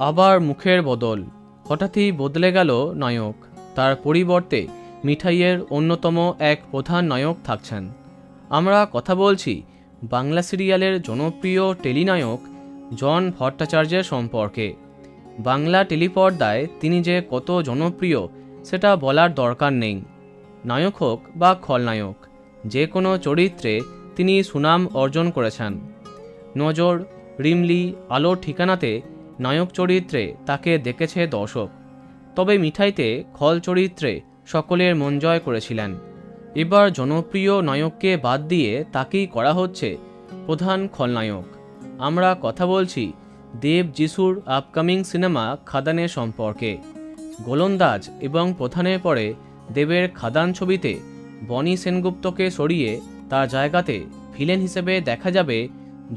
আবার মুখের বদল, হঠাৎই বদলে গেল নায়ক। তার পরিবর্তে মিঠাইয়ের অন্যতম এক প্রধান নায়ক থাকছেন। আমরা কথা বলছি বাংলা সিরিয়ালের জনপ্রিয় টেলিনায়ক জন ভট্টাচার্যের সম্পর্কে। বাংলা টেলিপর্দায় তিনি যে কত জনপ্রিয় সেটা বলার দরকার নেই। নায়ক হোক বা খলনায়ক, যে কোনো চরিত্রে তিনি সুনাম অর্জন করেছেন। নজর, রিমলি, আলোর ঠিকানাতে নায়ক চরিত্রে তাকে দেখেছে দর্শক, তবে মিঠাইতে খল চরিত্রে সকলের মন জয় করেছিলেন। এবার জনপ্রিয় নায়ককে বাদ দিয়ে তাকেই করা হচ্ছে প্রধান খলনায়ক। আমরা কথা বলছি দেব যিশুর আপকামিং সিনেমা খাদানের সম্পর্কে। গোলন্দাজ এবং প্রধানের পরে দেবের খাদান ছবিতে বনি সেনগুপ্তকে সরিয়ে তার জায়গাতে ভিলেন হিসেবে দেখা যাবে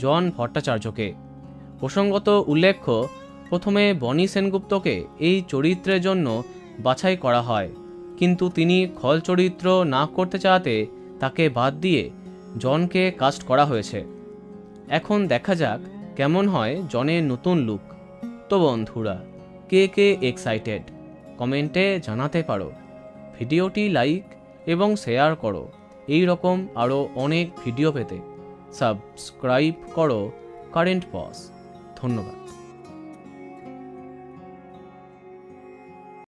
জন ভট্টাচার্যকে। প্রসঙ্গত উল্লেখ্য, প্রথমে বনি সেনগুপ্তকে এই চরিত্রের জন্য বাছাই করা হয়, কিন্তু তিনি খল চরিত্র না করতে চাওয়াতে তাকে বাদ দিয়ে জনকে কাস্ট করা হয়েছে। এখন দেখা যাক কেমন হয় জনের নতুন লুক। তো বন্ধুরা, কে কে এক্সাইটেড কমেন্টে জানাতে পারো। ভিডিওটি লাইক এবং শেয়ার করো। এই রকম আরও অনেক ভিডিও পেতে সাবস্ক্রাইব করো কারেন্ট পজ। ধন্যবাদ।